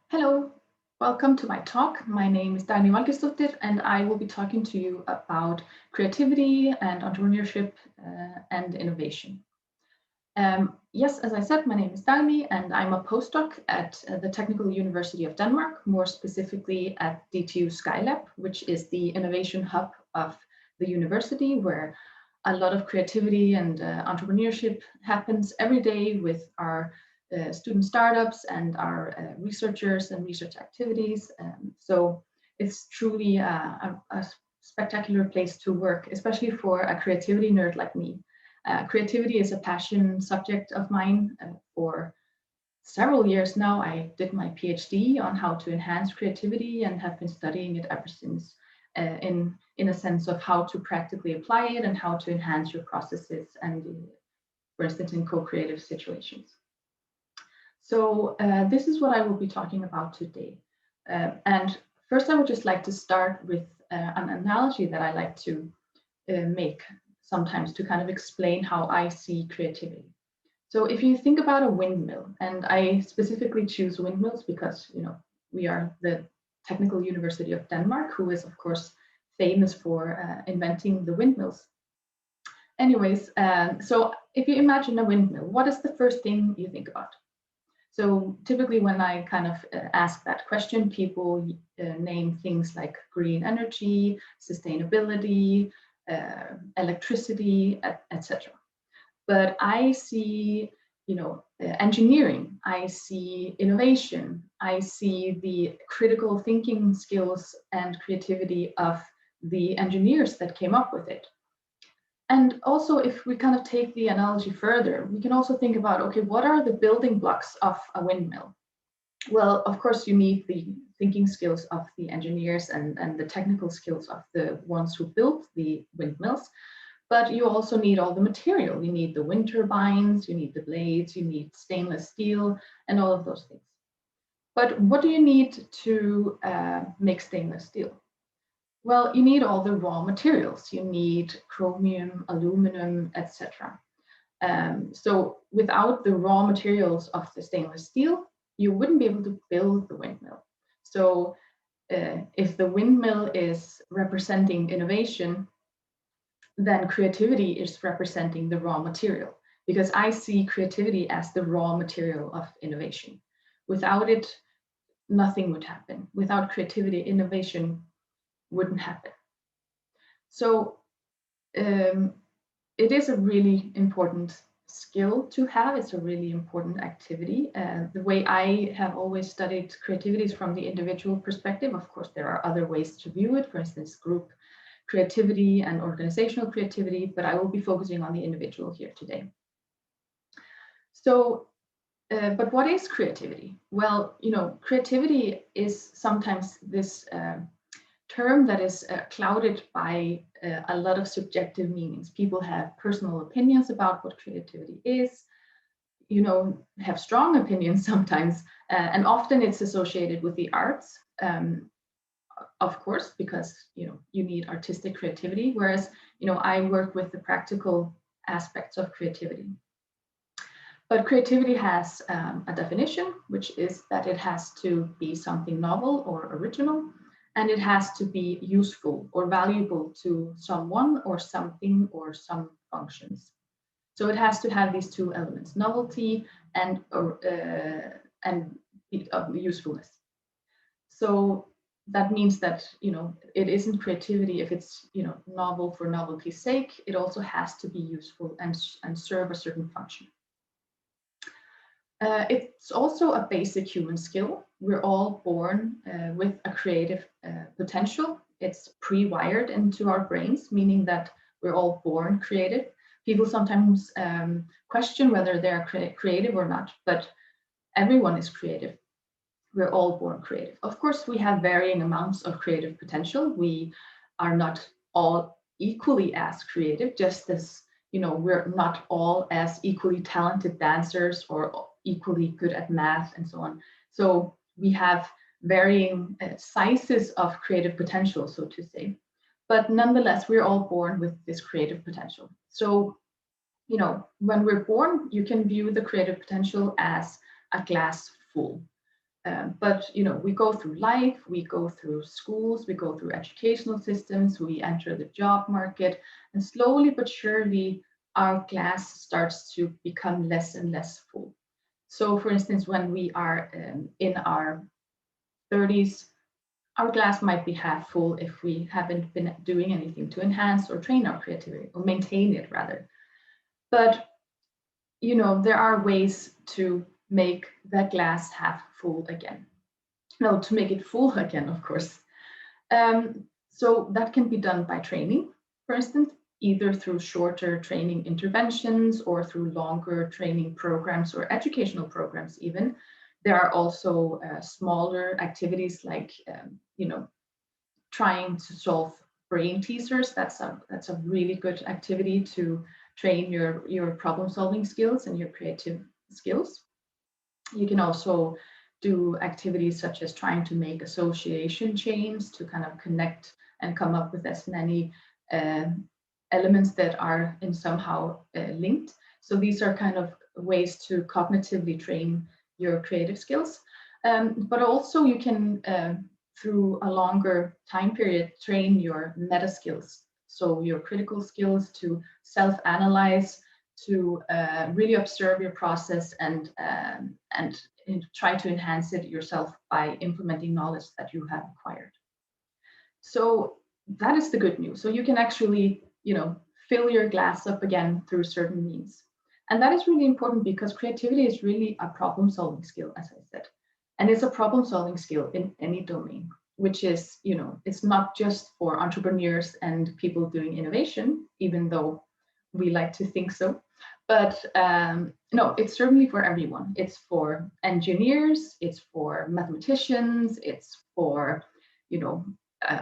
Hello, welcome to my talk. My name is Dagny Valgeirsdottir, and I will be talking to you about creativity and entrepreneurship and innovation. Yes, as I said, my name is Dagny, and I'm a postdoc at the Technical University of Denmark, more specifically at DTU Skylab, which is the innovation hub of the university, where a lot of creativity and entrepreneurship happens every day with our student startups and our researchers and research activities. So it's truly a spectacular place to work, especially for a creativity nerd like me. Creativity is a passion subject of mine for several years now. I did my PhD on how to enhance creativity and have been studying it ever since in a sense of how to practically apply it and how to enhance your processes and, for instance, in co-creative situations. So this is what I will be talking about today. And first, I would just like to start with an analogy that I like to make sometimes to kind of explain how I see creativity. So if you think about a windmill, and I specifically choose windmills because we are the Technical University of Denmark, who is of course famous for inventing the windmills. Anyways, so if you imagine a windmill, what is the first thing you think about? So typically when I kind of ask that question, people name things like green energy, sustainability, electricity, etc. But I see, engineering, I see innovation, I see the critical thinking skills and creativity of the engineers that came up with it. And also, if we kind of take the analogy further, we can also think about, okay, what are the building blocks of a windmill? Well, of course, you need the thinking skills of the engineers and the technical skills of the ones who built the windmills. But you also need all the material. You need the wind turbines, you need the blades, you need stainless steel, and all of those things. But what do you need to make stainless steel? Well, you need all the raw materials. You need chromium, aluminum, etc. So without the raw materials of the stainless steel, you wouldn't be able to build the windmill. So if the windmill is representing innovation, then creativity is representing the raw material, because I see creativity as the raw material of innovation. Without it, nothing would happen. Without creativity, innovation wouldn't happen. So it is a really important skill to have. It's a really important activity. The way I have always studied creativity is from the individual perspective. Of course, there are other ways to view it, for instance, group creativity and organizational creativity, but I will be focusing on the individual here today. So, but what is creativity? Well, creativity is sometimes this term that is clouded by a lot of subjective meanings. People have personal opinions about what creativity is, have strong opinions sometimes, and often it's associated with the arts. Of course, because you need artistic creativity, whereas I work with the practical aspects of creativity. But creativity has a definition, which is that it has to be something novel or original, and it has to be useful or valuable to someone or something or some functions. So it has to have these two elements: novelty and usefulness. So that means that it isn't creativity if it's novel for novelty's sake. It also has to be useful and serve a certain function. It's also a basic human skill. We're all born with a creative potential. It's pre-wired into our brains, meaning that we're all born creative. People sometimes question whether they're creative or not, but everyone is creative. We're all born creative. Of course, we have varying amounts of creative potential. We are not all equally as creative, just as we're not all as equally talented dancers or equally good at math and so on. So we have varying sizes of creative potential, so to say. But nonetheless, we're all born with this creative potential. So, when we're born, you can view the creative potential as a glass full. But we go through life, we go through schools, we go through educational systems, we enter the job market, and slowly but surely our glass starts to become less and less full. So for instance, when we are in our 30s, our glass might be half full if we haven't been doing anything to enhance or train our creativity, or maintain it rather. But there are ways to make that glass half full again. No, to make it full again, of course. So that can be done by training, for instance, either through shorter training interventions or through longer training programs or educational programs even. There are also smaller activities like, trying to solve brain teasers. That's a really good activity to train your problem solving skills and your creative skills. You can also do activities such as trying to make association chains to kind of connect and come up with as many elements that are in somehow linked. So these are kind of ways to cognitively train your creative skills. But also you can, through a longer time period, train your meta skills. So your critical skills to self-analyze, to really observe your process and try to enhance it yourself by implementing knowledge that you have acquired. So that is the good news. So you can actually, fill your glass up again through certain means. And that is really important because creativity is really a problem-solving skill, as I said. And it's a problem-solving skill in any domain, which is, it's not just for entrepreneurs and people doing innovation, even though we like to think so. But no, it's certainly for everyone. It's for engineers, it's for mathematicians, it's for,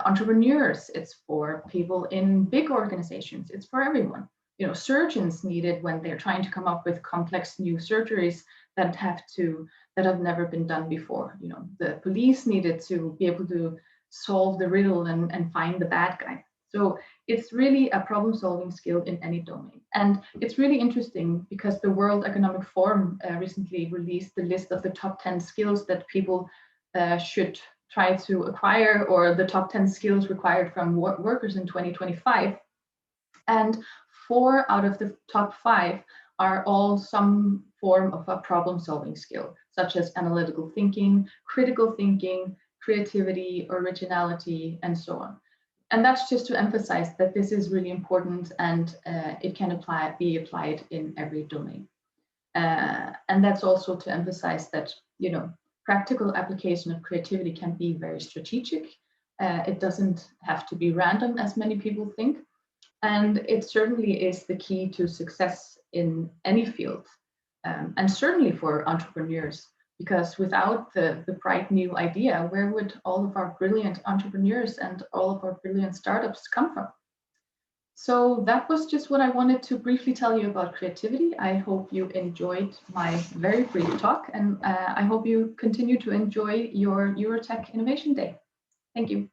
entrepreneurs, it's for people in big organizations, it's for everyone. Surgeons need it when they're trying to come up with complex new surgeries that have never been done before. The police needed to be able to solve the riddle and find the bad guy. So it's really a problem-solving skill in any domain. And it's really interesting because the World Economic Forum recently released the list of the top 10 skills that people should try to acquire, or the top 10 skills required from workers in 2025. And 4 out of the top 5 are all some form of a problem-solving skill, such as analytical thinking, critical thinking, creativity, originality, and so on. And that's just to emphasize that this is really important, and it can be applied in every domain. And that's also to emphasize that, practical application of creativity can be very strategic. It doesn't have to be random, as many people think. And it certainly is the key to success in any field, and certainly for entrepreneurs. Because without the bright new idea, where would all of our brilliant entrepreneurs and all of our brilliant startups come from? So that was just what I wanted to briefly tell you about creativity. I hope you enjoyed my very brief talk, and I hope you continue to enjoy your Eurotech Innovation Day. Thank you.